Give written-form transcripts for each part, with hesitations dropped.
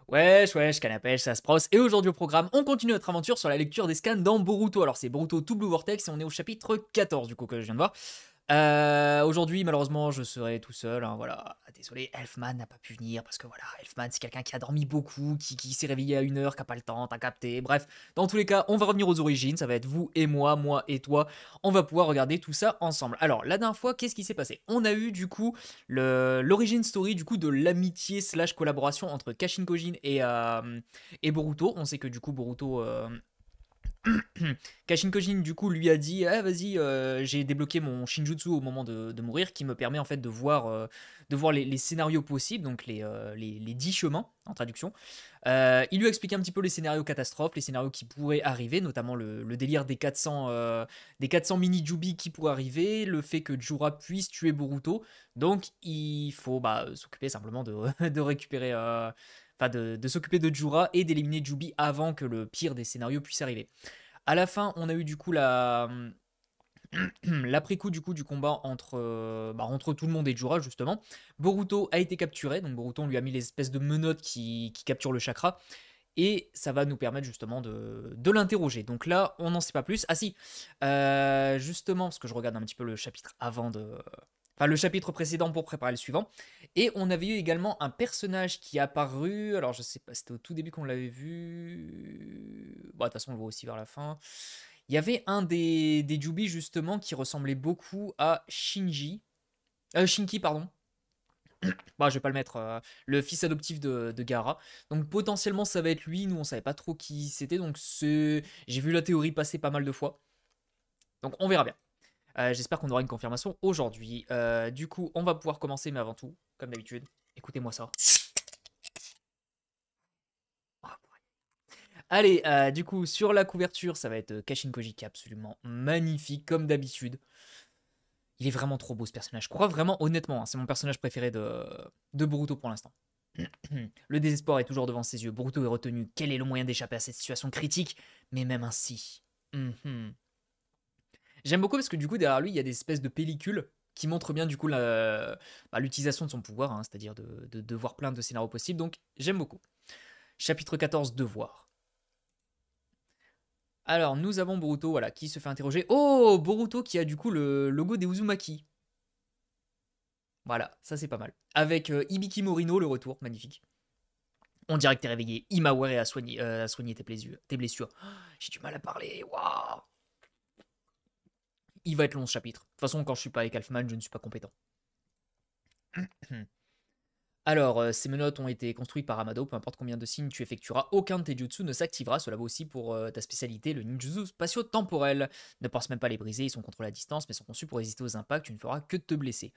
Wesh, canapèche, ça se prosse. Et aujourd'hui au programme, on continue notre aventure sur la lecture des scans dans Boruto. Alors c'est Boruto Tout Blue Vortex et on est au chapitre 14 du coup que je viens de voir. Aujourd'hui, malheureusement, je serai tout seul. Hein, voilà, désolé, Elfman n'a pas pu venir parce que voilà, Elfman c'est quelqu'un qui a dormi beaucoup, qui s'est réveillé à 1 heure, qui a pas le temps, t'as capté. Bref, dans tous les cas, on va revenir aux origines. Ça va être vous et moi et toi. On va pouvoir regarder tout ça ensemble. Alors, la dernière fois, qu'est-ce qui s'est passé? On a eu du coup l'origine story du coup de l'amitié slash collaboration entre Kashin Kojin et Boruto. On sait que du coup Boruto Kashin Kojin du coup lui a dit ah vas-y j'ai débloqué mon Shinjutsu au moment de mourir qui me permet en fait de voir les scénarios possibles donc les 10 chemins en traduction. Il lui a expliqué un petit peu les scénarios catastrophes, les scénarios qui pourraient arriver, notamment le délire des 400 mini Jubi qui pourraient arriver, le fait que Jura puisse tuer Boruto. Donc il faut s'occuper simplement de récupérer enfin de s'occuper de Jura et d'éliminer Jubi avant que le pire des scénarios puisse arriver. À la fin, on a eu du coup l'après-coup du coup du combat entre tout le monde et Jura justement. Boruto a été capturé, donc Boruto on lui a mis les espèces de menottes qui capturent le chakra. Et ça va nous permettre justement de l'interroger. Donc là, on n'en sait pas plus. Ah si, justement, parce que je regarde un petit peu le chapitre avant de... Enfin, le chapitre précédent pour préparer le suivant. Et on avait eu également un personnage qui est apparu. Alors, je sais pas, c'était au tout début qu'on l'avait vu. Bon, de toute façon, on le voit aussi vers la fin. Il y avait un des Jubi, justement, qui ressemblait beaucoup à Shinki, pardon. Bah, je vais pas le mettre. Le fils adoptif de Gaara. Donc, potentiellement, ça va être lui. Nous, on savait pas trop qui c'était. Donc, j'ai vu la théorie passer pas mal de fois. Donc, on verra bien. J'espère qu'on aura une confirmation aujourd'hui. Du coup, on va pouvoir commencer, mais avant tout, comme d'habitude, écoutez-moi ça. Allez, du coup, sur la couverture, ça va être Kashin Koji qui est absolument magnifique, comme d'habitude. Il est vraiment trop beau ce personnage. Je crois vraiment, honnêtement, hein, c'est mon personnage préféré de Boruto pour l'instant. Le désespoir est toujours devant ses yeux. Boruto est retenu. Quel est le moyen d'échapper à cette situation critique? Mais même ainsi. Mhm. J'aime beaucoup parce que du coup, derrière lui, il y a des espèces de pellicules qui montrent bien du coup l'utilisation de son pouvoir, hein, c'est-à-dire de voir plein de scénarios possibles. Donc, j'aime beaucoup. Chapitre 14, Devoir. Alors, nous avons Boruto, voilà, qui se fait interroger. Oh, Boruto qui a du coup le logo des Uzumaki. Voilà, ça c'est pas mal. Avec Ibiki Morino, le retour, magnifique. On dirait que t'es réveillé. Imaware a soigné tes blessures. J'ai du mal à parler, waouh. Il va être long ce chapitre. De toute façon, quand je suis pas avec Alfman, je ne suis pas compétent. Alors, ces menottes ont été construites par Amado, peu importe combien de signes tu effectueras, aucun de tes jutsu ne s'activera, cela vaut aussi pour ta spécialité, le ninjutsu spatio-temporel. Ne pense même pas à les briser, ils sont contrôlés à distance, mais sont conçus pour résister aux impacts, tu ne feras que te blesser.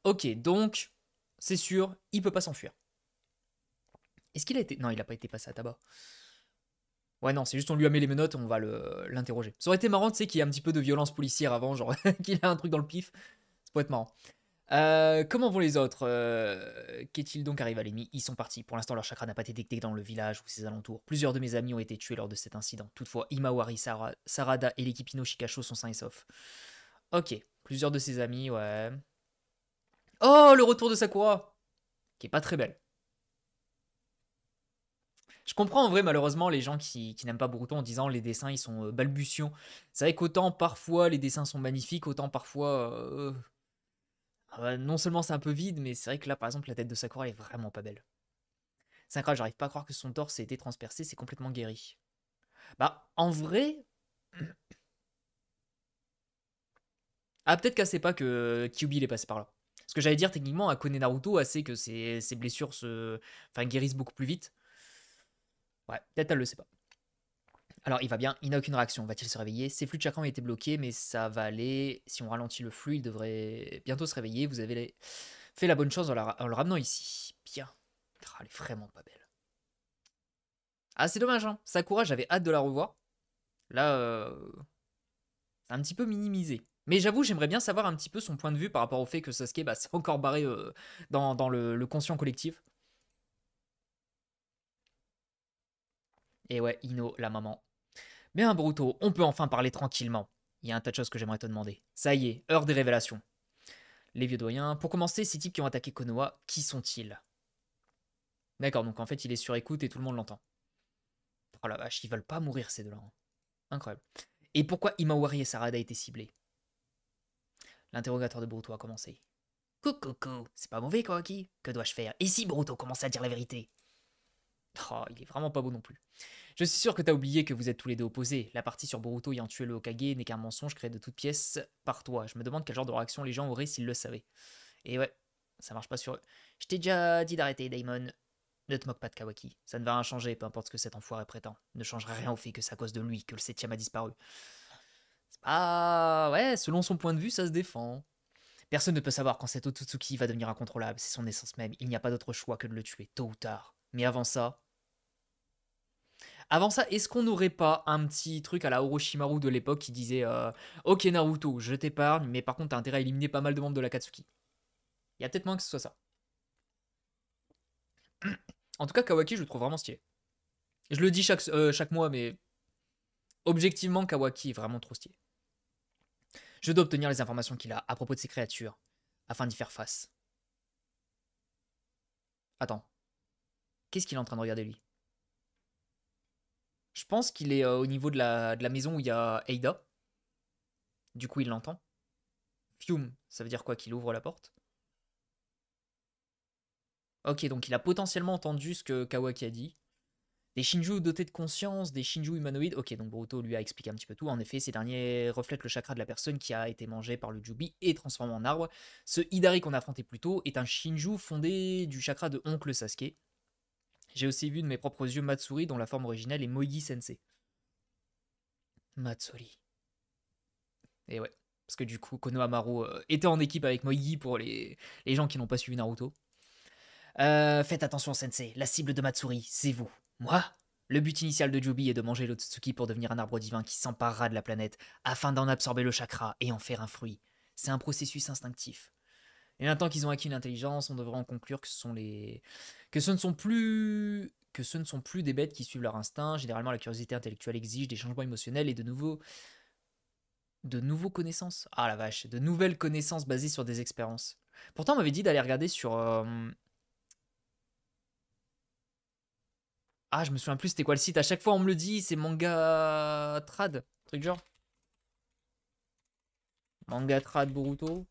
Ok, donc, c'est sûr, il peut pas s'enfuir. Est-ce qu'il a été... Non, il a pas été passé à tabac. Ouais, non, c'est juste on lui a mis les menottes, on va l'interroger. Ça aurait été marrant, tu sais, qu'il y ait un petit peu de violence policière avant, genre qu'il a un truc dans le pif. Ça pourrait être marrant. Comment vont les autres? Qu'est-il donc arrivé à l'ennemi? Ils sont partis. Pour l'instant, leur chakra n'a pas été détecté dans le village ou ses alentours. Plusieurs de mes amis ont été tués lors de cet incident. Toutefois, Imawari, Sarada et l'équipe Ino Shikasho sont sains et saufs. Ok, plusieurs de ses amis, ouais. Oh, le retour de Sakura! Qui est pas très belle. Je comprends en vrai, malheureusement, les gens qui n'aiment pas Boruto en disant les dessins ils sont balbutiants. C'est vrai qu'autant parfois les dessins sont magnifiques, autant parfois. Non seulement c'est un peu vide, mais c'est vrai que là, par exemple, la tête de Sakura elle est vraiment pas belle. C'est incroyable, j'arrive pas à croire que son torse ait été transpercé, c'est complètement guéri. Bah, en vrai. Ah, peut-être qu'elle sait pas que Kyuubi il est passé par là. Parce que j'allais dire, techniquement, à connaît Naruto, elle sait que ses blessures guérissent beaucoup plus vite. Ouais, peut-être elle le sait pas. Alors, il va bien, il n'a aucune réaction. Va-t-il se réveiller? Ses flux de chakra ont été bloqués, mais ça va aller. Si on ralentit le flux, il devrait bientôt se réveiller. Vous avez fait la bonne chose en le ramenant ici. Bien. Ah, elle est vraiment pas belle. Ah, c'est dommage, hein. Sakura, j'avais hâte de la revoir. Là, c'est un petit peu minimisé. Mais j'avoue, j'aimerais bien savoir un petit peu son point de vue par rapport au fait que Sasuke s'est encore barré dans le conscient collectif. Et ouais, Ino, la maman. Bien, Bruto, on peut enfin parler tranquillement. Il y a un tas de choses que j'aimerais te demander. Ça y est, heure des révélations. Les vieux doyens. Pour commencer, ces types qui ont attaqué Konoha, qui sont-ils? D'accord, donc en fait, il est sur écoute et tout le monde l'entend. Oh la vache, ils veulent pas mourir ces deux-là, hein. Incroyable. Et pourquoi Imawari et Sarada étaient ciblés? L'interrogatoire de Boruto a commencé. Coucou, c'est pas mauvais, Kawaki. Que dois-je faire? Et si Boruto commence à dire la vérité? Oh, il est vraiment pas beau non plus. Je suis sûr que t'as oublié que vous êtes tous les deux opposés. La partie sur Boruto ayant tué le Hokage n'est qu'un mensonge créé de toutes pièces par toi. Je me demande quel genre de réaction les gens auraient s'ils le savaient. Et ouais, ça marche pas sur eux. Je t'ai déjà dit d'arrêter, Daimon. Ne te moque pas de Kawaki. Ça ne va rien changer, peu importe ce que cet enfoiré prétend. Ne changera rien au fait que c'est à cause de lui que le septième a disparu. Ah ouais, selon son point de vue, ça se défend. Personne ne peut savoir quand cet Otsutsuki va devenir incontrôlable. C'est son essence même. Il n'y a pas d'autre choix que de le tuer, tôt ou tard. Mais avant ça, est-ce qu'on n'aurait pas un petit truc à la Orochimaru de l'époque qui disait Ok Naruto, je t'épargne, mais par contre t'as intérêt à éliminer pas mal de membres de l'Akatsuki. Il y a peut-être moins que ce soit ça. En tout cas, Kawaki, je le trouve vraiment stylé. Je le dis chaque mois, mais objectivement, Kawaki est vraiment trop stylé. Je dois obtenir les informations qu'il a à propos de ces créatures, afin d'y faire face. Attends, qu'est-ce qu'il est en train de regarder lui? Je pense qu'il est au niveau de la maison où il y a Eida. Du coup, il l'entend. Fume, ça veut dire quoi? Qu'il ouvre la porte? Ok, donc il a potentiellement entendu ce que Kawaki a dit. Des Shinju dotés de conscience, des Shinju humanoïdes. Ok, donc Boruto lui a expliqué un petit peu tout. En effet, ces derniers reflètent le chakra de la personne qui a été mangée par le Jubi et transformé en arbre. Ce Hidari qu'on a affronté plus tôt est un Shinju fondé du chakra de Oncle Sasuke. J'ai aussi vu de mes propres yeux Matsuri dont la forme originelle est Moigi Sensei. Matsuri. Et ouais. Parce que du coup, Konohamaru était en équipe avec Moigi pour les gens qui n'ont pas suivi Naruto. Faites attention, Sensei, la cible de Matsuri, c'est vous. Moi? Le but initial de Jubi est de manger l'Otsutsuki pour devenir un arbre divin qui s'emparera de la planète, afin d'en absorber le chakra et en faire un fruit. C'est un processus instinctif. Et maintenant qu'ils ont acquis l'intelligence, on devrait en conclure que ce ne sont plus des bêtes qui suivent leur instinct. Généralement, la curiosité intellectuelle exige des changements émotionnels et de nouveaux connaissances. Ah la vache, de nouvelles connaissances basées sur des expériences. Pourtant, on m'avait dit d'aller regarder sur ah, je me souviens plus c'était quoi le site. À chaque fois, on me le dit, c'est Manga Trad. Truc genre. Manga Trad Boruto.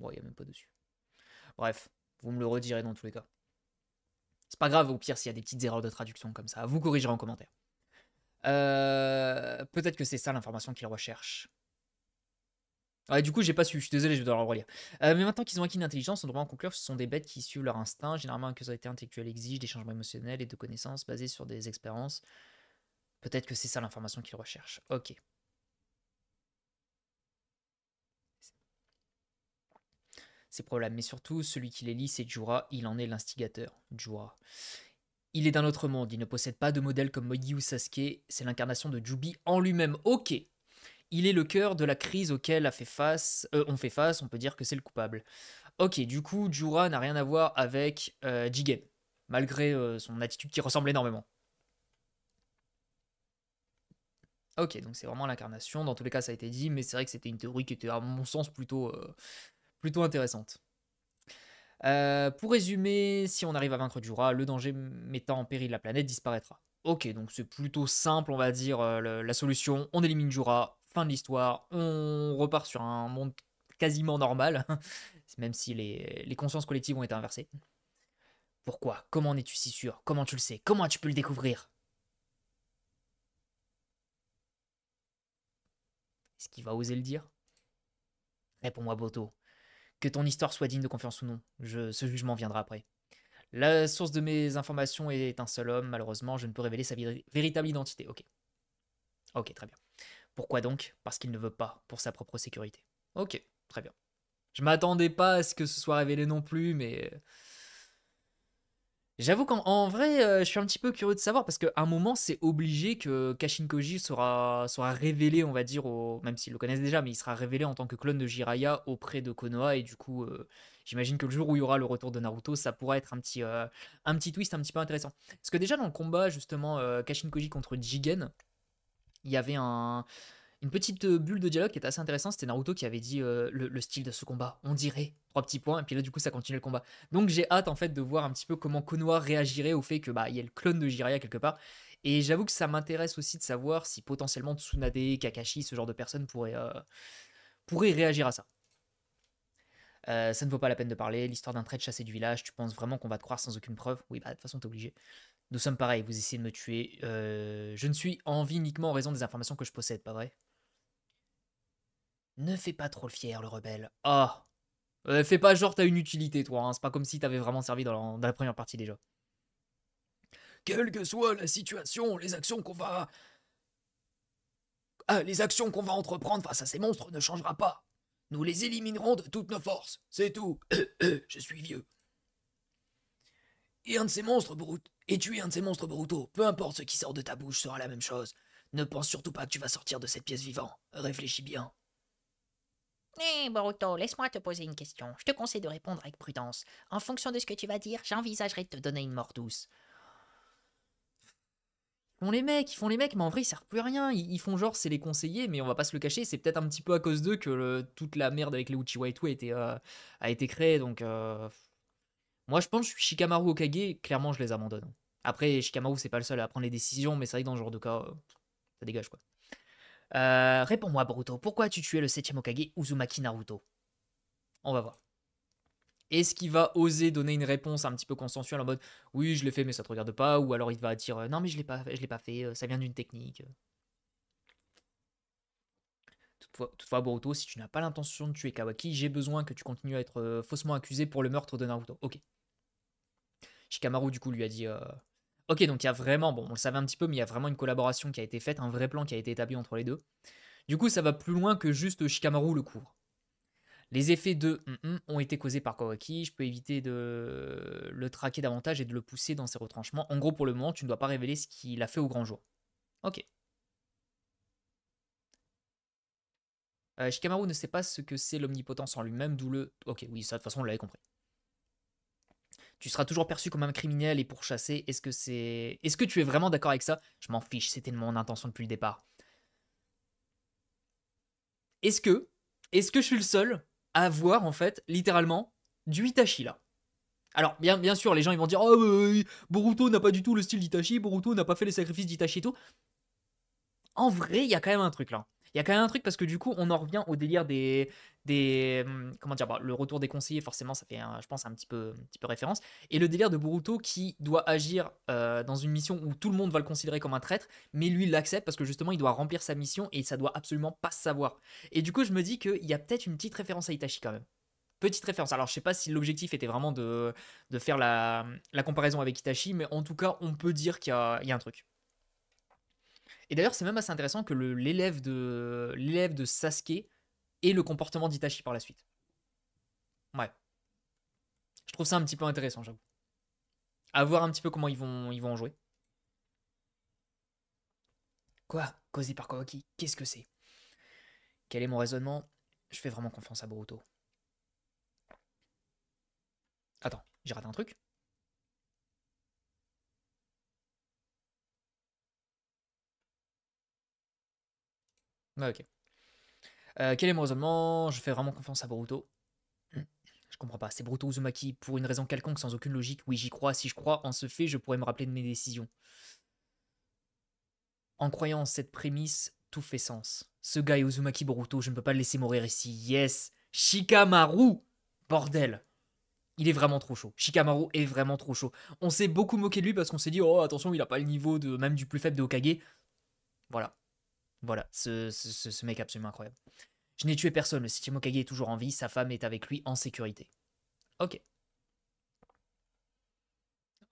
Bon, il n'y a même pas dessus. Bref, vous me le redirez dans tous les cas. C'est pas grave, au pire, s'il y a des petites erreurs de traduction comme ça. Vous corrigerez en commentaire. Peut-être que c'est ça l'information qu'il recherche. Ouais, du coup, j'ai pas su. Je suis désolé, je dois le relire. Mais maintenant qu'ils ont acquis une intelligence, on devrait en conclure que ce sont des bêtes qui suivent leur instinct. Généralement, une curiosité intellectuelle exige des changements émotionnels et de connaissances basés sur des expériences. Peut-être que c'est ça l'information qu'il recherche. Ok. Ses problèmes. Mais surtout, celui qui les lit, c'est Jura. Il en est l'instigateur. Jura. Il est d'un autre monde. Il ne possède pas de modèle comme Mogi ou Sasuke. C'est l'incarnation de Jubi en lui-même. Ok. Il est le cœur de la crise auquel on fait face. On peut dire que c'est le coupable. Ok, du coup, Jura n'a rien à voir avec Jigen. Malgré son attitude qui ressemble énormément. Ok, donc c'est vraiment l'incarnation. Dans tous les cas, ça a été dit, mais c'est vrai que c'était une théorie qui était, à mon sens, plutôt intéressante. Pour résumer, si on arrive à vaincre Jura, le danger mettant en péril la planète disparaîtra. Ok, donc c'est plutôt simple, on va dire, la solution. On élimine Jura, fin de l'histoire, on repart sur un monde quasiment normal, même si les consciences collectives ont été inversées. Pourquoi? Comment en es-tu si sûr? Comment tu le sais? Comment as-tu pu le découvrir? Est-ce qu'il va oser le dire? Réponds-moi, Boto. Que ton histoire soit digne de confiance ou non, ce jugement viendra après. La source de mes informations est un seul homme, malheureusement, je ne peux révéler sa véritable identité. Ok, ok, très bien. Pourquoi donc? Parce qu'il ne veut pas, pour sa propre sécurité. Ok, très bien. Je m'attendais pas à ce que ce soit révélé non plus, mais j'avoue qu'en vrai, je suis un petit peu curieux de savoir parce qu'à un moment, c'est obligé que Kashin Koji sera révélé, on va dire, même s'ils le connaissent déjà, mais il sera révélé en tant que clone de Jiraiya auprès de Konoha. Et du coup, j'imagine que le jour où il y aura le retour de Naruto, ça pourra être un petit twist un petit peu intéressant. Parce que déjà, dans le combat, justement, Kashin Koji contre Jigen, il y avait Une petite bulle de dialogue qui était assez intéressante, c'était Naruto qui avait dit le style de ce combat, on dirait, trois petits points, et puis là du coup ça continue le combat. Donc j'ai hâte en fait de voir un petit peu comment Konoha réagirait au fait que bah il y a le clone de Jiraiya quelque part. Et j'avoue que ça m'intéresse aussi de savoir si potentiellement Tsunade, Kakashi, ce genre de personnes pourraient réagir à ça. Ça ne vaut pas la peine de parler, l'histoire d'un trait chassé du village, tu penses vraiment qu'on va te croire sans aucune preuve? Oui, bah de toute façon t'es obligé. Nous sommes pareils, vous essayez de me tuer. Je ne suis en vie uniquement en raison des informations que je possède, pas vrai? Ne fais pas trop le fier, le rebelle. Ah, fais pas genre t'as une utilité, toi. Hein. C'est pas comme si t'avais vraiment servi dans la première partie déjà. Quelle que soit la situation, les actions qu'on va entreprendre face à ces monstres ne changera pas. Nous les éliminerons de toutes nos forces. C'est tout. Je suis vieux. Et un de ces monstres, Boruto. Et tuer un de ces monstres, Boruto. Peu importe ce qui sort de ta bouche sera la même chose. Ne pense surtout pas que tu vas sortir de cette pièce vivant. Réfléchis bien. Eh, Boruto, laisse-moi te poser une question. Je te conseille de répondre avec prudence. En fonction de ce que tu vas dire, j'envisagerai de te donner une mort douce. Ils font les mecs, mais en vrai ils servent plus à rien. Ils font genre c'est les conseillers, mais on va pas se le cacher, c'est peut-être un petit peu à cause d'eux que toute la merde avec les Uchiwa et tout a été créée. Donc moi je pense que Shikamaru Okage, clairement je les abandonne. Après Shikamaru c'est pas le seul à prendre les décisions, mais c'est vrai que dans ce genre de cas, ça dégage quoi. Réponds-moi Boruto, pourquoi tu tuais le 7ème Okage Uzumaki Naruto? On va voir. Est-ce qu'il va oser donner une réponse un petit peu consensuelle en mode oui je l'ai fait mais ça te regarde pas, ou alors il va dire non mais je l'ai pas fait, ça vient d'une technique. Toutefois, Boruto, si tu n'as pas l'intention de tuer Kawaki, j'ai besoin que tu continues à être faussement accusé pour le meurtre de Naruto. Ok. Shikamaru, du coup, lui a dit ok, donc il y a vraiment, bon, on le savait un petit peu, mais il y a vraiment une collaboration qui a été faite, un vrai plan qui a été établi entre les deux. Du coup, ça va plus loin que juste Shikamaru le couvre. Les effets de ont été causés par Kawaki, je peux éviter de le traquer davantage et de le pousser dans ses retranchements. En gros, pour le moment, tu ne dois pas révéler ce qu'il a fait au grand jour. Ok. Shikamaru ne sait pas ce que c'est l'omnipotence en lui-même, d'où le... Ok, oui, ça de toute façon on l'avait compris. Tu seras toujours perçu comme un criminel et pourchassé. Est-ce que tu es vraiment d'accord avec ça? Je m'en fiche, c'était mon intention depuis le départ. Est-ce que... Est-ce que je suis le seul à voir, en fait, littéralement, du Itachi, là? Alors, bien sûr, les gens ils vont dire « Oh, Boruto n'a pas du tout le style d'Itachi, Boruto n'a pas fait les sacrifices d'Itachi et tout. » En vrai, il y a quand même un truc là. Il y a quand même un truc parce que du coup, on en revient au délire comment dire, bah, le retour des conseillers, forcément, ça fait, je pense, un petit peu référence. Et le délire de Boruto qui doit agir dans une mission où tout le monde va le considérer comme un traître, mais lui, il l'accepte parce que justement, il doit remplir sa mission et ça doit absolument pas se savoir. Et du coup, je me dis qu'il y a peut-être une petite référence à Itachi quand même. Petite référence. Alors, je sais pas si l'objectif était vraiment de faire la comparaison avec Itachi, mais en tout cas, on peut dire qu'il y a un truc. Et d'ailleurs, c'est même assez intéressant que l'élève de Sasuke ait le comportement d'Itachi par la suite. Ouais, je trouve ça un petit peu intéressant, j'avoue. À voir un petit peu comment ils vont en jouer. Quoi? Causé par Kawaki? Qu'est-ce que c'est? Quel est mon raisonnement? Je fais vraiment confiance à Boruto. Attends, j'ai raté un truc? Ouais, ok. Quel est mon raisonnement? Je fais vraiment confiance à Boruto. Je comprends pas. C'est Boruto Uzumaki pour une raison quelconque sans aucune logique. Oui, j'y crois. Si je crois en ce fait, je pourrais me rappeler de mes décisions. En croyant en cette prémisse, tout fait sens. Ce gars est Uzumaki Boruto, je ne peux pas le laisser mourir ici. Yes! Shikamaru! Bordel! Il est vraiment trop chaud. Shikamaru est vraiment trop chaud. On s'est beaucoup moqué de lui parce qu'on s'est dit, oh attention, il a pas le niveau de même du plus faible de Hokage. Voilà. Voilà. Ce mec absolument incroyable. Je n'ai tué personne, le 7ème Hokage est toujours en vie, sa femme est avec lui en sécurité. Ok.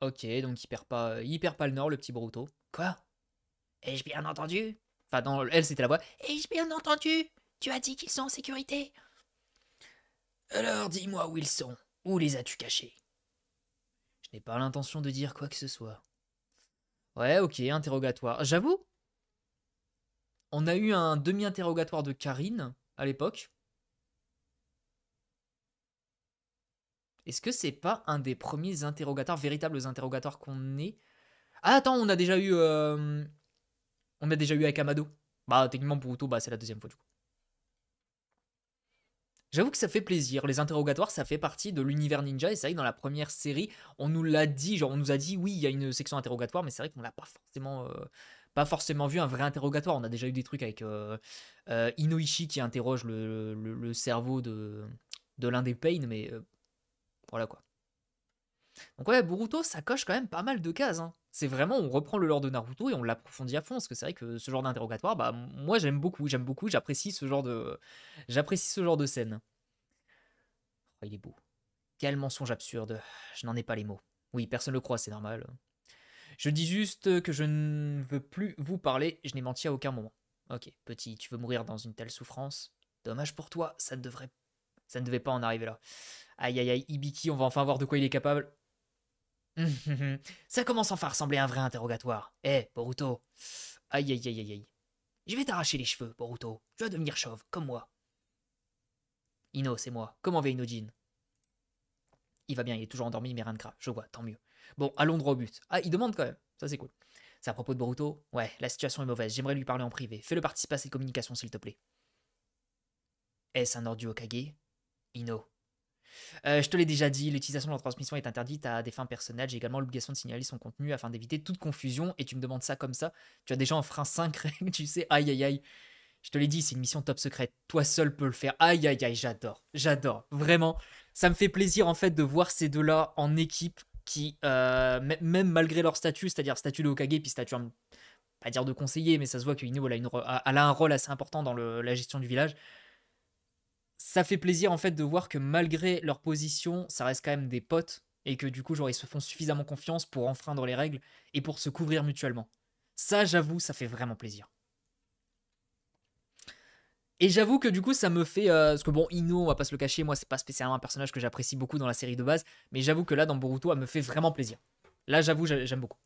Ok, donc il perd pas le nord, le petit Boruto. Quoi? Ai-je bien entendu? Enfin, dans elle, c'était la voix. Ai-je bien entendu? Tu as dit qu'ils sont en sécurité? Alors dis-moi où ils sont. Où les as-tu cachés? Je n'ai pas l'intention de dire quoi que ce soit. Ouais, ok, interrogatoire. J'avoue, on a eu un demi-interrogatoire de Karine à l'époque. Est-ce que c'est pas un des premiers interrogatoires, véritables interrogatoires qu'on ait? Ah, attends, on a déjà eu avec Amado. Bah, techniquement, Boruto, bah, c'est la deuxième fois, du coup. J'avoue que ça fait plaisir. Les interrogatoires, ça fait partie de l'univers ninja. Et c'est vrai que dans la première série, on nous l'a dit, genre on nous a dit oui, il y a une section interrogatoire, mais c'est vrai qu'on l'a pas forcément vu un vrai interrogatoire. On a déjà eu des trucs avec Inoichi qui interroge le cerveau de l'un des Pain, mais voilà quoi. Donc ouais, Boruto, ça coche quand même pas mal de cases, hein. C'est vraiment, on reprend le lore de Naruto et on l'approfondit à fond, parce que c'est vrai que ce genre d'interrogatoire, bah moi j'aime beaucoup, j'apprécie ce genre de scène. Oh, il est beau. Quel mensonge absurde. Je n'en ai pas les mots. Oui, personne ne le croit, c'est normal. Je dis juste que je ne veux plus vous parler, je n'ai menti à aucun moment. Ok, petit, tu veux mourir dans une telle souffrance? Dommage pour toi, ça ne devait pas en arriver là. Aïe aïe aïe, Ibiki, on va enfin voir de quoi il est capable. Ça commence enfin à ressembler à un vrai interrogatoire. Eh, Boruto. Aïe aïe aïe aïe aïe. Je vais t'arracher les cheveux, Boruto. Tu vas devenir chauve, comme moi. Ino, c'est moi. Comment va Inojin? Il va bien, il est toujours endormi, mais rien de grave. Je vois, tant mieux. Bon, allons droit au but. Ah, il demande quand même. Ça, c'est cool. C'est à propos de Boruto? Ouais, la situation est mauvaise. J'aimerais lui parler en privé. Fais-le participer à cette communication, s'il te plaît. Est-ce un ordre du Hokage? Ino. Je te l'ai déjà dit, l'utilisation de la transmission est interdite à des fins personnelles. J'ai également l'obligation de signaler son contenu afin d'éviter toute confusion. Et tu me demandes ça comme ça. Tu as déjà enfreint 5 règles, tu sais. Aïe, aïe, aïe. Je te l'ai dit, c'est une mission top secrète. Toi seul peux le faire. Aïe, aïe, aïe, j'adore. J'adore. Vraiment. Ça me fait plaisir, en fait, de voir ces deux-là en équipe qui, même malgré leur statut, c'est-à-dire statut de Hokage, puis statut, pas dire de conseiller, mais ça se voit que Ino, elle a un rôle assez important dans la gestion du village. Ça fait plaisir, en fait, de voir que malgré leur position, ça reste quand même des potes, et que du coup, genre, ils se font suffisamment confiance pour enfreindre les règles et pour se couvrir mutuellement. Ça, j'avoue, ça fait vraiment plaisir. Et j'avoue que du coup, ça me fait. Parce que bon, Ino, on va pas se le cacher, moi, c'est pas spécialement un personnage que j'apprécie beaucoup dans la série de base. Mais j'avoue que là, dans Boruto, elle me fait vraiment plaisir. Là, j'avoue, j'aime beaucoup.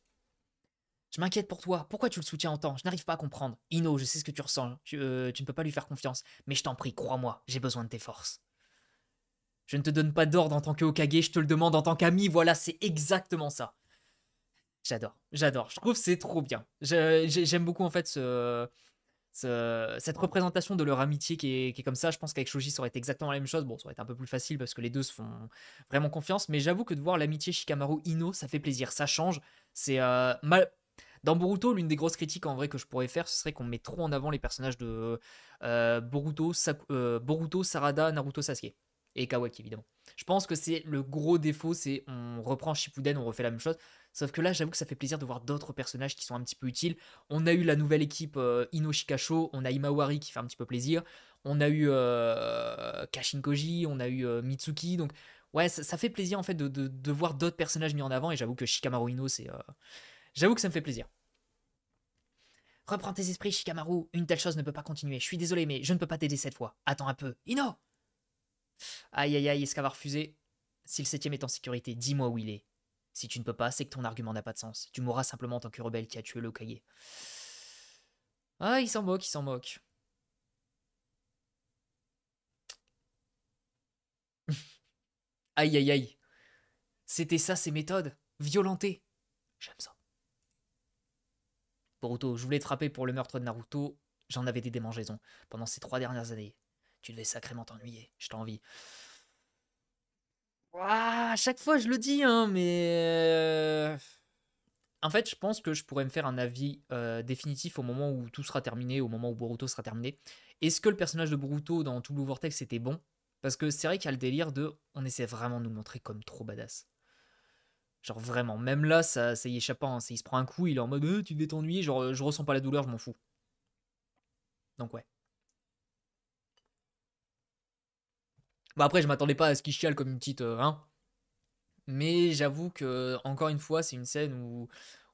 Je m'inquiète pour toi. Pourquoi tu le soutiens autant? Je n'arrive pas à comprendre. Ino, je sais ce que tu ressens. Tu ne peux pas lui faire confiance. Mais je t'en prie, crois-moi, j'ai besoin de tes forces. Je ne te donne pas d'ordre en tant que Hokage, je te le demande en tant qu'ami. Voilà, c'est exactement ça. J'adore, j'adore. Je trouve que c'est trop bien. J'aime beaucoup en fait cette représentation de leur amitié qui est comme ça. Je pense qu'avec Shoji, ça aurait été exactement la même chose. Bon, ça aurait été un peu plus facile parce que les deux se font vraiment confiance. Mais j'avoue que de voir l'amitié Shikamaru-Ino, ça fait plaisir. Ça change. C'est mal. Dans Boruto, l'une des grosses critiques en vrai que je pourrais faire, ce serait qu'on met trop en avant les personnages de Boruto, Sarada, Naruto, Sasuke. Et Kawaki, évidemment. Je pense que c'est le gros défaut, c'est on reprend Shippuden, on refait la même chose. Sauf que là, j'avoue que ça fait plaisir de voir d'autres personnages qui sont un petit peu utiles. On a eu la nouvelle équipe Ino Shikasho, on a Imawari qui fait un petit peu plaisir, on a eu Kashin Koji, on a eu Mitsuki, donc ouais, ça fait plaisir en fait de voir d'autres personnages mis en avant, et j'avoue que Shikamaru Ino, j'avoue que ça me fait plaisir. Reprends tes esprits, Shikamaru, une telle chose ne peut pas continuer. Je suis désolé, mais je ne peux pas t'aider cette fois. Attends un peu. Ino! Aïe aïe aïe, est-ce qu'elle va refuser? Si le septième est en sécurité, dis-moi où il est. Si tu ne peux pas, c'est que ton argument n'a pas de sens. Tu mourras simplement en tant que rebelle qui a tué le Hokage. Ah, il s'en moque, il s'en moque. Aïe aïe aïe. C'était ça ses méthodes. Violenter. J'aime ça. Boruto, je voulais te frapper pour le meurtre de Naruto. J'en avais des démangeaisons pendant ces 3 dernières années. Tu devais sacrément t'ennuyer. Je t'envie. Ouah, à chaque fois je le dis, hein, mais. En fait, je pense que je pourrais me faire un avis définitif au moment où tout sera terminé, au moment où Boruto sera terminé. Est-ce que le personnage de Boruto dans tout Blue Vortex était bon? Parce que c'est vrai qu'il y a le délire de. On essaie vraiment de nous montrer comme trop badass. Genre vraiment, même là, ça y échappe pas, hein. Il se prend un coup, il est en mode tu devais t'ennuyer, genre je ressens pas la douleur, je m'en fous. Donc ouais. Bah après, je m'attendais pas à ce qu'il chiale comme une petite. Hein. Mais j'avoue que, encore une fois, c'est une scène où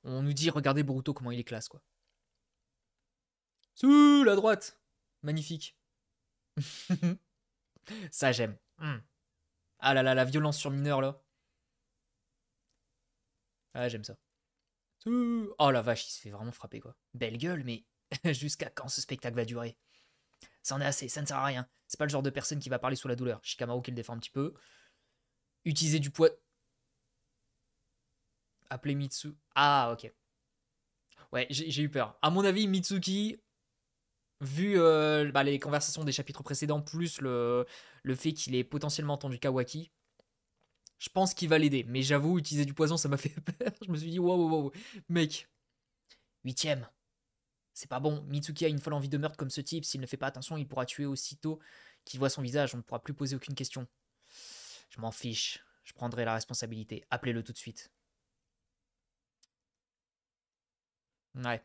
on nous dit regardez Boruto comment il est classe, quoi. Sous la droite! Magnifique. Ça, j'aime. Ah là là, la violence sur mineur, là. Ah, j'aime ça. Oh la vache, il se fait vraiment frapper, quoi. Belle gueule, mais jusqu'à quand ce spectacle va durer? Ça en est assez, ça ne sert à rien. C'est pas le genre de personne qui va parler sous la douleur. Shikamaru qui le défend un petit peu. Utiliser du poids. Appeler Mitsu. Ah, ok. Ouais, j'ai eu peur. À mon avis, Mitsuki. Vu les conversations des chapitres précédents, plus le fait qu'il ait potentiellement entendu Kawaki, je pense qu'il va l'aider. Mais j'avoue, utiliser du poison, ça m'a fait peur. Je me suis dit, waouh, waouh, mec. Huitième. C'est pas bon. Mitsuki a une folle envie de meurtre comme ce type. S'il ne fait pas attention, il pourra tuer aussitôt qu'il voit son visage. On ne pourra plus poser aucune question. Je m'en fiche. Je prendrai la responsabilité. Appelez-le tout de suite. Ouais.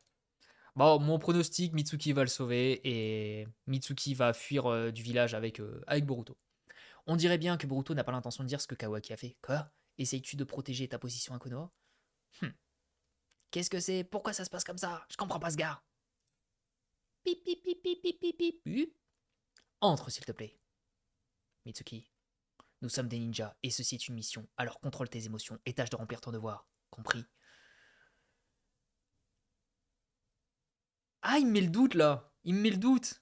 Bon, mon pronostic, Mitsuki va le sauver et Mitsuki va fuir du village avec Boruto. On dirait bien que Boruto n'a pas l'intention de dire ce que Kawaki a fait. Quoi? Essayes-tu de protéger ta position à Konoha? Qu'est-ce que c'est? Pourquoi ça se passe comme ça? Je comprends pas ce gars. Pip pip pip pip pip pip pip. Entre, s'il te plaît. Mitsuki, nous sommes des ninjas et ceci est une mission. Alors contrôle tes émotions et tâche de remplir ton devoir. Compris? Ah, il me met le doute là. Il me met le doute.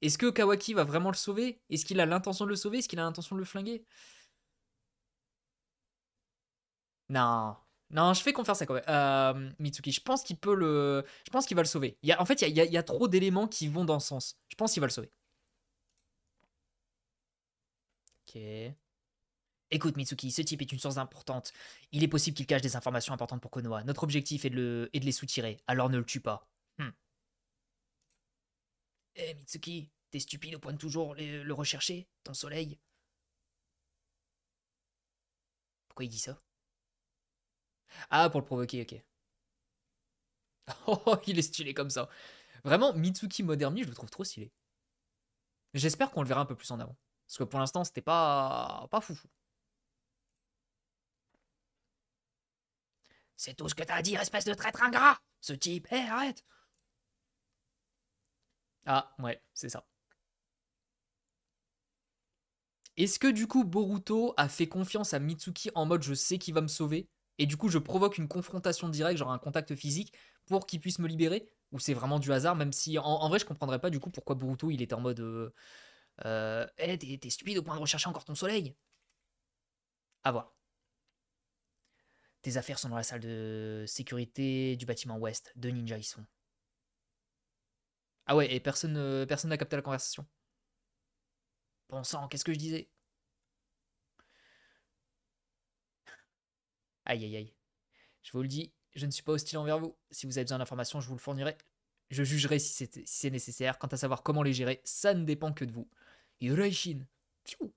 Est-ce que Kawaki va vraiment le sauver? Est-ce qu'il a l'intention de le sauver? Est-ce qu'il a l'intention de le flinguer? Non. Non, je fais confiance à Mitsuki. Je pense qu'il peut le. Je pense qu'il va le sauver. En fait, il y a trop d'éléments qui vont dans ce sens. Je pense qu'il va le sauver. Ok. Écoute, Mitsuki, ce type est une source importante. Il est possible qu'il cache des informations importantes pour Konoha. Notre objectif est de les soutirer. Alors ne le tue pas. Eh, Mitsuki, t'es stupide au point de toujours le rechercher, ton soleil. Pourquoi il dit ça? Ah, pour le provoquer, ok. Oh, il est stylé comme ça. Vraiment, Mitsuki Moderni, je le trouve trop stylé. J'espère qu'on le verra un peu plus en avant. Parce que pour l'instant, c'était pas foufou. C'est tout ce que t'as à dire, espèce de traître ingrat! Ce type, hé, arrête! Ah, ouais, c'est ça. Est-ce que du coup, Boruto a fait confiance à Mitsuki en mode je sais qu'il va me sauver et du coup, je provoque une confrontation directe, genre un contact physique, pour qu'il puisse me libérer? Ou c'est vraiment du hasard, même si en vrai, je comprendrais pas du coup pourquoi Boruto il était en mode hey, t'es stupide au point de rechercher encore ton soleil? À voir. Tes affaires sont dans la salle de sécurité du bâtiment ouest. Deux ninjas y sont. Ah ouais, et personne n'a capté la conversation. Bon sang, qu'est-ce que je disais? Aïe aïe aïe. Je vous le dis, je ne suis pas hostile envers vous. Si vous avez besoin d'informations, je vous le fournirai. Je jugerai si c'est nécessaire. Quant à savoir comment les gérer, ça ne dépend que de vous. Yuraishin. Pfiou.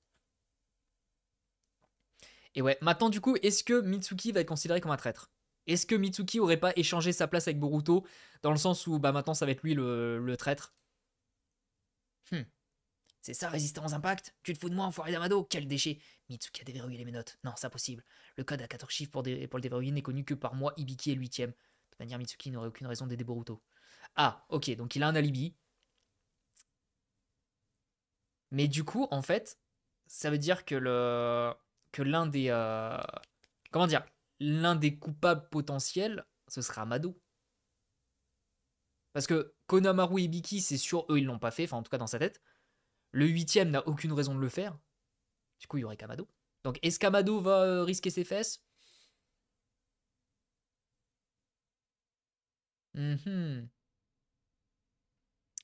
Et ouais, maintenant du coup, est-ce que Mitsuki va être considéré comme un traître? Est-ce que Mitsuki aurait pas échangé sa place avec Boruto dans le sens où bah maintenant ça va être lui le traître? Hmm. C'est ça, résistant aux impacts? Tu te fous de moi, enfoiré d'Amado? Quel déchet! Mitsuki a déverrouillé les menottes. Non, c'est impossible. Le code à 14 chiffres pour le déverrouiller n'est connu que par moi, Ibiki et le 8ème. De toute manière, Mitsuki n'aurait aucune raison d'aider Boruto. Ah, ok, donc il a un alibi. Mais du coup, en fait, ça veut dire que l'un des comment dire, l'un des coupables potentiels, ce sera Amado. Parce que Konamaru et Ibiki, c'est sûr, eux, ils l'ont pas fait, enfin en tout cas dans sa tête. Le 8ème n'a aucune raison de le faire. Du coup, il y aurait Kamado. Donc, est-ce qu'Amado va risquer ses fesses? Mhm.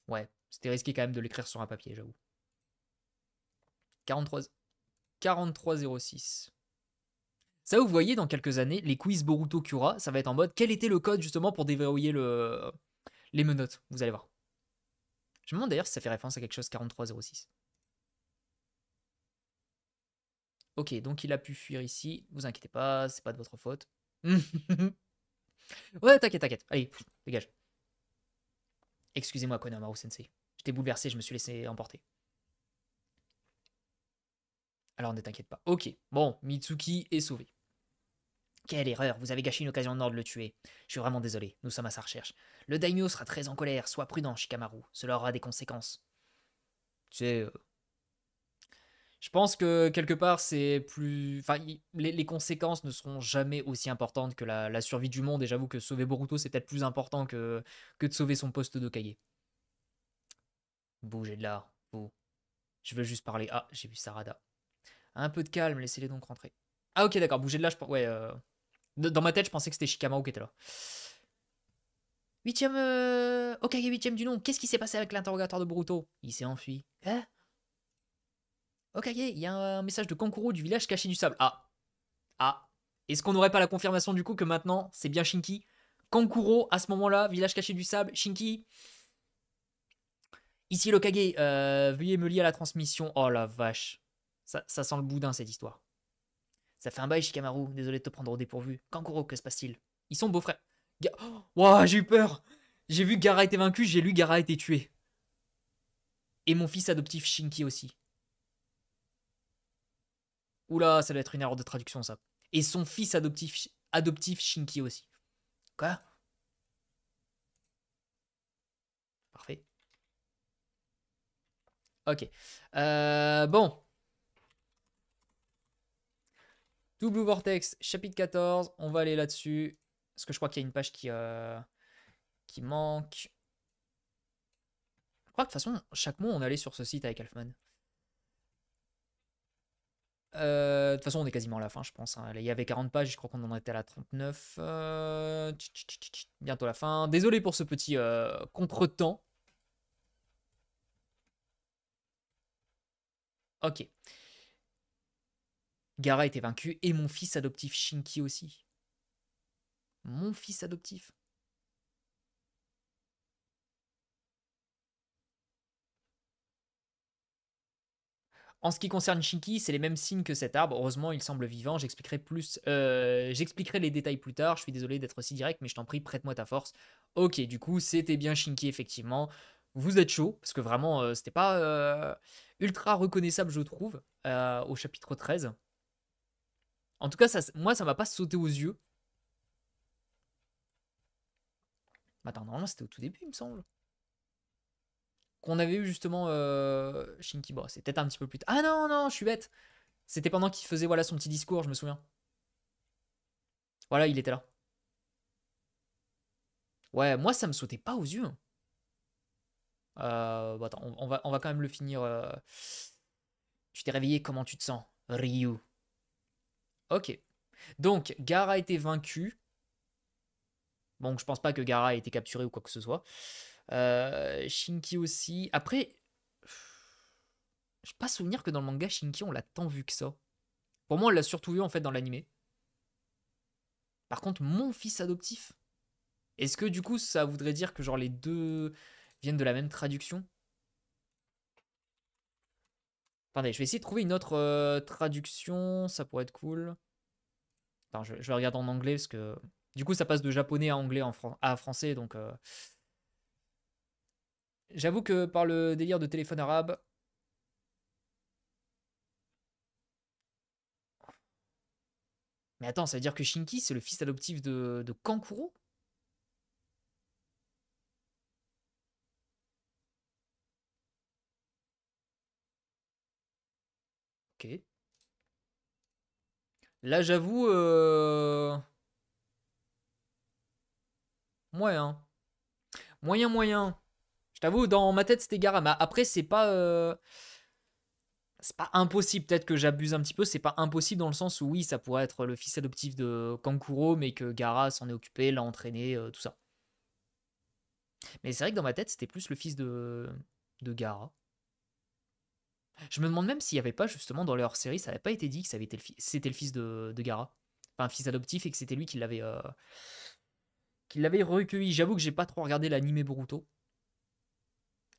Ouais, c'était risqué quand même de l'écrire sur un papier, j'avoue. 43, 4306. Ça, vous voyez, dans quelques années, les quiz Boruto Kura, ça va être en mode quel était le code justement pour déverrouiller les menottes. Vous allez voir. Je me demande d'ailleurs si ça fait référence à quelque chose 4306. Ok, donc il a pu fuir ici. Vous inquiétez pas, c'est pas de votre faute. Ouais, t'inquiète, t'inquiète. Allez, dégage. Excusez-moi, Konamaru Sensei. J'étais bouleversé, je me suis laissé emporter. Alors ne t'inquiète pas. Ok, bon, Mitsuki est sauvé. Quelle erreur, vous avez gâché une occasion en or de le tuer. Je suis vraiment désolé, nous sommes à sa recherche. Le daimyo sera très en colère, sois prudent, Shikamaru. Cela aura des conséquences. Tu sais, je pense que quelque part, c'est plus. Enfin, les conséquences ne seront jamais aussi importantes que la survie du monde. Et j'avoue que sauver Boruto, c'est peut-être plus important que de sauver son poste d'Okage. Bougez de là, vous. Je veux juste parler. Ah, j'ai vu Sarada. Un peu de calme, laissez-les donc rentrer. Ah, ok, d'accord, bougez de là, ouais. Dans ma tête, je pensais que c'était Shikamaru qui était là. Huitième, Hokage huitième du nom. Qu'est-ce qui s'est passé avec l'interrogatoire de Boruto? Il s'est enfui. Hein? Hokage, il y a un message de Kankuro du village caché du sable. Ah, ah. Est-ce qu'on n'aurait pas la confirmation du coup que maintenant c'est bien Shinki? Kankuro à ce moment-là, village caché du sable, Shinki. Ici l'Hokage, veuillez me lier à la transmission. Oh la vache. Ça sent le boudin cette histoire. Ça fait un bail, Shikamaru. Désolé de te prendre au dépourvu. Kankuro, que se passe-t-il? Ils sont beaux-frères. Oh, wow, j'ai eu peur. J'ai vu que Gara était vaincu, j'ai lu Gara était tué. Et mon fils adoptif Shinki aussi. Oula, ça doit être une erreur de traduction ça. Et son fils adoptif Shinki aussi. Quoi? Parfait. Ok. Bon. Double Vortex, chapitre 14. On va aller là-dessus. Parce que je crois qu'il y a une page qui manque. Je crois que de toute façon, chaque mois, on allait sur ce site avec Elfman. De toute façon, on est quasiment à la fin, je pense, hein. Il y avait 40 pages, je crois qu'on en était à la 39. Bientôt la fin. Désolé pour ce petit contretemps. Ok. Gara était vaincu et mon fils adoptif Shinki aussi. Mon fils adoptif. En ce qui concerne Shinki, c'est les mêmes signes que cet arbre. Heureusement, il semble vivant. J'expliquerai les détails plus tard. Je suis désolé d'être aussi direct, mais je t'en prie, prête-moi ta force. Ok, du coup, c'était bien Shinki, effectivement. Vous êtes chaud, parce que vraiment, c'était pas ultra reconnaissable, je trouve, au chapitre 13. En tout cas, moi, ça m'a pas sauté aux yeux. Attends, normalement, c'était au tout début, il me semble. Qu'on avait eu justement Shinki. Bon, c'est peut-être un petit peu plus tard. Ah non, non, je suis bête. C'était pendant qu'il faisait voilà, son petit discours, je me souviens. Voilà, il était là. Ouais, moi, ça me sautait pas aux yeux, hein. Bon, attends, on va quand même le finir. Tu t'es réveillé, comment tu te sens, Ryu? Ok. Donc, Gara a été vaincu. Bon, je pense pas que Gara ait été capturé ou quoi que ce soit. Shinki aussi. Après, j'ai pas souvenir que dans le manga, Shinki, on l'a tant vu que ça. Pour moi, on l'a surtout vu en fait dans l'animé. Par contre, mon fils adoptif. Est-ce que du coup, ça voudrait dire que genre les deux viennent de la même traduction? Attendez, je vais essayer de trouver une autre traduction. Ça pourrait être cool. Attends, je vais regarder en anglais parce que du coup, ça passe de japonais à anglais à français. Donc, j'avoue que par le délire de téléphone arabe. Mais attends, ça veut dire que Shinki, c'est le fils adoptif de Kankuro? Ok. Là, j'avoue. Moyen. Moyen, moyen. Je t'avoue, dans ma tête, c'était Gara. Mais après, c'est pas impossible. Peut-être que j'abuse un petit peu. C'est pas impossible dans le sens où, oui, ça pourrait être le fils adoptif de Kankuro, mais que Gara s'en est occupé, l'a entraîné, tout ça. Mais c'est vrai que dans ma tête, c'était plus le fils de Gara. Je me demande même s'il n'y avait pas, justement, dans leur série, ça n'avait pas été dit que c'était le fils de Gara. Enfin, un fils adoptif et que c'était lui qui l'avait recueilli. J'avoue que j'ai pas trop regardé l'anime Boruto.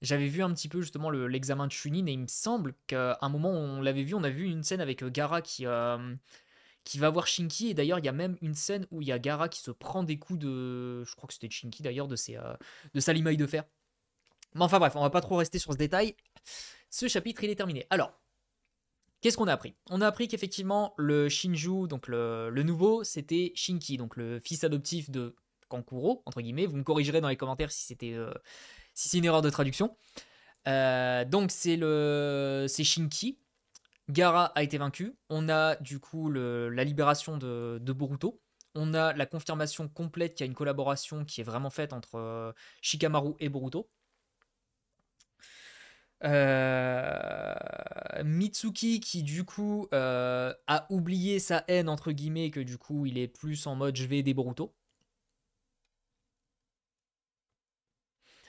J'avais vu un petit peu justement l'examen de Chunin et il me semble qu'à un moment où on l'avait vu, on a vu une scène avec Gara qui va voir Shinki et d'ailleurs il y a même une scène où il y a Gara qui se prend des coups je crois que c'était Shinki d'ailleurs, de sa limaille de fer. Mais enfin bref, on va pas trop rester sur ce détail. Ce chapitre il est terminé. Alors, qu'est-ce qu'on a appris? On a appris qu'effectivement le Shinju, donc le nouveau, c'était Shinki, donc le fils adoptif de Kankuro, entre guillemets. Vous me corrigerez dans les commentaires si c'est une erreur de traduction. Donc c'est Shinki. Gara a été vaincu. On a du coup la libération de Boruto. On a la confirmation complète qu'il y a une collaboration qui est vraiment faite entre Shikamaru et Boruto. Mitsuki qui du coup a oublié sa haine entre guillemets, que du coup il est plus en mode je vais aider Boruto.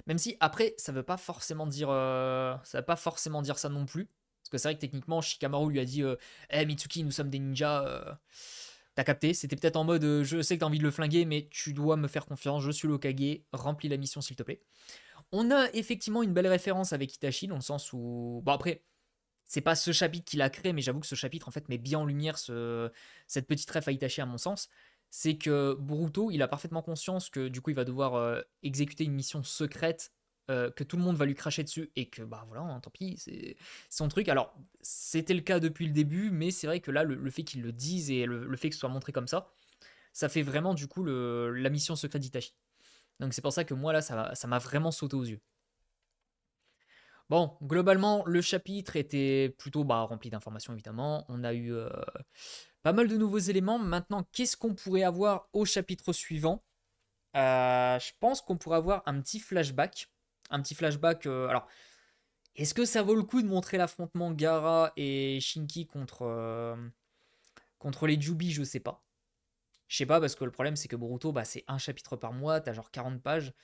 Même si après, ça veut pas forcément dire ça non plus. Parce que c'est vrai que techniquement, Shikamaru lui a dit Eh Mitsuki, nous sommes des ninjas. T'as capté, c'était peut-être en mode je sais que t'as envie de le flinguer, mais tu dois me faire confiance, je suis l'Okage, remplis la mission s'il te plaît. On a effectivement une belle référence avec Itachi, dans le sens où. Bon, après, c'est pas ce chapitre qui l'a créé, mais j'avoue que ce chapitre en fait met bien en lumière cette petite ref à Itachi à mon sens. C'est que Boruto, il a parfaitement conscience que du coup il va devoir exécuter une mission secrète, que tout le monde va lui cracher dessus et que bah voilà, hein, tant pis, c'est son truc. Alors c'était le cas depuis le début, mais c'est vrai que là le fait qu'il le dise et le fait que ce soit montré comme ça fait vraiment du coup la mission secrète d'Itachi. Donc c'est pour ça que moi là ça m'a vraiment sauté aux yeux. Bon, globalement, le chapitre était plutôt bah, rempli d'informations, évidemment. On a eu pas mal de nouveaux éléments. Maintenant, qu'est-ce qu'on pourrait avoir au chapitre suivant? Je pense qu'on pourrait avoir un petit flashback. Un petit flashback. Alors, est-ce que ça vaut le coup de montrer l'affrontement Gaara et Shinki contre les Jubi? Je sais pas. Je sais pas, parce que le problème, c'est que Boruto, bah, c'est un chapitre par mois, t'as genre 40 pages.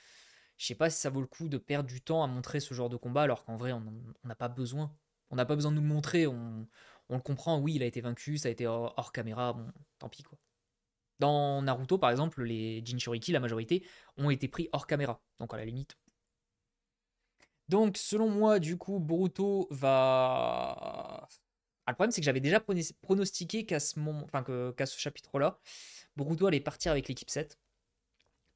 Je sais pas si ça vaut le coup de perdre du temps à montrer ce genre de combat, alors qu'en vrai, on n'a pas besoin. On n'a pas besoin de nous le montrer, on le comprend, oui, il a été vaincu, ça a été hors caméra, bon, tant pis quoi. Dans Naruto, par exemple, les Jinchuriki, la majorité, ont été pris hors caméra, donc à la limite. Donc, selon moi, du coup, Boruto va. Ah, le problème, c'est que j'avais déjà pronostiqué qu'à ce moment, enfin, qu'à ce chapitre-là, Boruto allait partir avec l'équipe 7.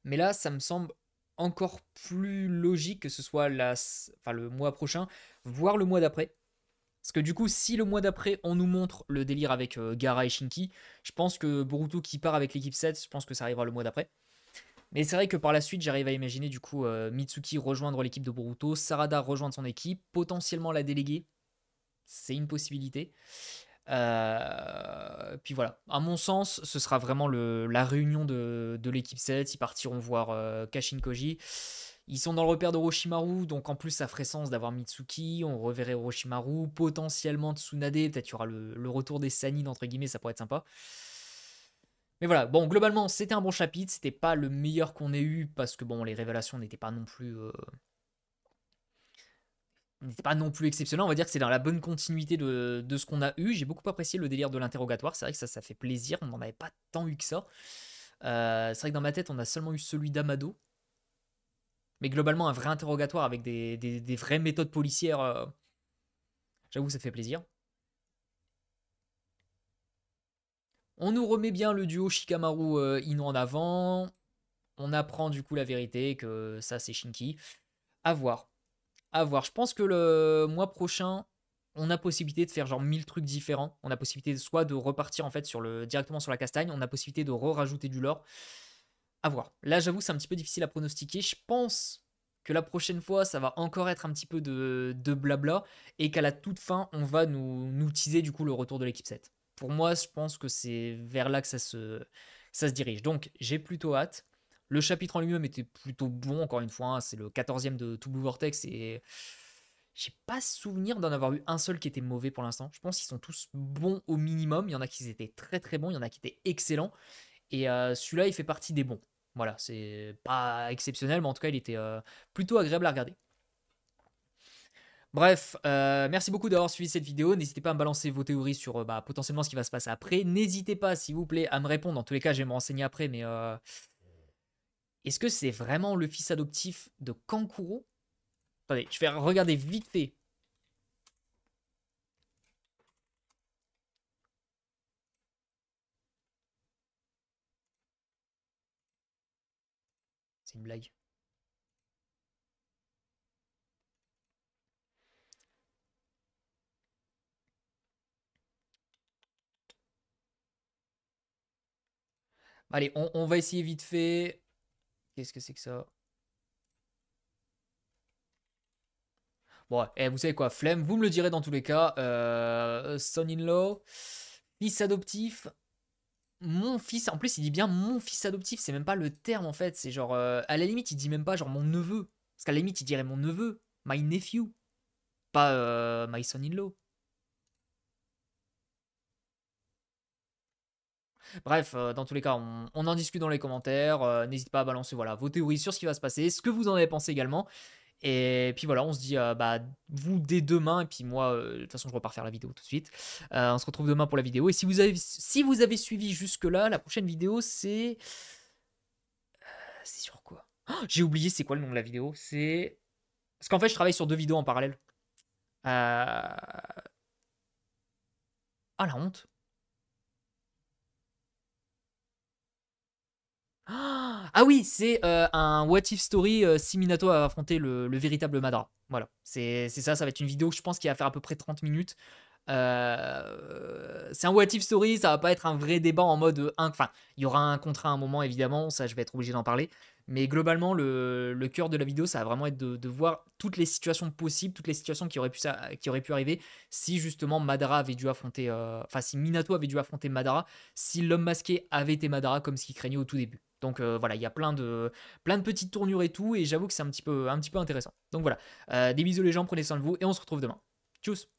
Mais là, ça me semble encore plus logique que ce soit le mois prochain, voire le mois d'après. Parce que du coup, si le mois d'après, on nous montre le délire avec Gaara et Shinki, je pense que Boruto qui part avec l'équipe 7, je pense que ça arrivera le mois d'après. Mais c'est vrai que par la suite, j'arrive à imaginer du coup Mitsuki rejoindre l'équipe de Boruto, Sarada rejoindre son équipe, potentiellement la déléguer. C'est une possibilité. Puis voilà, à mon sens, ce sera vraiment la réunion de l'équipe 7. Ils partiront voir Kashin Koji. Ils sont dans le repère de Orochimaru, donc en plus ça ferait sens d'avoir Mitsuki. On reverrait Orochimaru, potentiellement Tsunade. Peut-être il y aura le retour des Sannin, entre guillemets, ça pourrait être sympa. Mais voilà, bon, globalement, c'était un bon chapitre. C'était pas le meilleur qu'on ait eu parce que bon, les révélations n'étaient pas non plus. N'était pas non plus exceptionnel. On va dire que c'est dans la bonne continuité de ce qu'on a eu. J'ai beaucoup apprécié le délire de l'interrogatoire. C'est vrai que ça fait plaisir. On n'en avait pas tant eu que ça. C'est vrai que dans ma tête, on a seulement eu celui d'Amado. Mais globalement, un vrai interrogatoire avec des vraies méthodes policières, j'avoue, ça fait plaisir. On nous remet bien le duo Shikamaru-Ino en avant. On apprend du coup la vérité que ça, c'est Shinki. À voir. À voir. Je pense que le mois prochain, on a possibilité de faire genre 1000 trucs différents. On a possibilité soit de repartir en fait directement sur la castagne, on a possibilité de rajouter du lore. À voir. Là, j'avoue, c'est un petit peu difficile à pronostiquer. Je pense que la prochaine fois, ça va encore être un petit peu de blabla et qu'à la toute fin, on va nous teaser du coup le retour de l'équipe 7. Pour moi, je pense que c'est vers là que ça se dirige. Donc, j'ai plutôt hâte. Le chapitre en lui-même était plutôt bon, encore une fois, hein. C'est le 14e de Tout Blue Vortex et j'ai pas souvenir d'en avoir eu un seul qui était mauvais pour l'instant. Je pense qu'ils sont tous bons au minimum. Il y en a qui étaient très très bons, il y en a qui étaient excellents. Et celui-là, il fait partie des bons. Voilà, c'est pas exceptionnel, mais en tout cas, il était plutôt agréable à regarder. Bref, merci beaucoup d'avoir suivi cette vidéo. N'hésitez pas à me balancer vos théories sur bah, potentiellement ce qui va se passer après. N'hésitez pas, s'il vous plaît, à me répondre. Dans tous les cas, je vais me renseigner après, mais est-ce que c'est vraiment le fils adoptif de Kankuro? Attendez, je vais regarder vite fait. C'est une blague. Allez, on va essayer vite fait. Qu'est-ce que c'est que ça? Bon, vous savez quoi, flemme, vous me le direz dans tous les cas. Son-in-law, fils adoptif, mon fils. En plus, il dit bien mon fils adoptif, c'est même pas le terme en fait. C'est genre, à la limite, il dit même pas genre mon neveu. Parce qu'à la limite, il dirait mon neveu, my nephew, pas my son-in-law. Bref, dans tous les cas, on en discute dans les commentaires. N'hésite pas à balancer voilà, vos théories sur ce qui va se passer, ce que vous en avez pensé également. Et puis voilà, on se dit bah, vous dès demain. Et puis moi, de toute façon, je repars faire la vidéo tout de suite. On se retrouve demain pour la vidéo. Et si vous avez suivi jusque-là, la prochaine vidéo, c'est. C'est sur quoi? Oh, j'ai oublié c'est quoi le nom de la vidéo. C'est. Parce qu'en fait, je travaille sur 2 vidéos en parallèle. Ah, la honte. Ah oui, c'est un What If Story si Minato a affronté le véritable Madara. Voilà, c'est ça, ça va être une vidéo que je pense qui va faire à peu près 30 minutes. C'est un What If Story, ça va pas être un vrai débat en mode enfin, il y aura un contrat à un moment évidemment, ça je vais être obligé d'en parler. Mais globalement, le cœur de la vidéo, ça va vraiment être de voir toutes les situations possibles, toutes les situations qui auraient pu arriver si justement Madara avait dû affronter, enfin si Minato avait dû affronter Madara, si l'homme masqué avait été Madara comme ce qu'il craignait au tout début. Donc voilà, il y a plein de petites tournures et tout, et j'avoue que c'est un petit peu intéressant. Donc voilà, des bisous les gens, prenez soin de vous, et on se retrouve demain. Tchuss.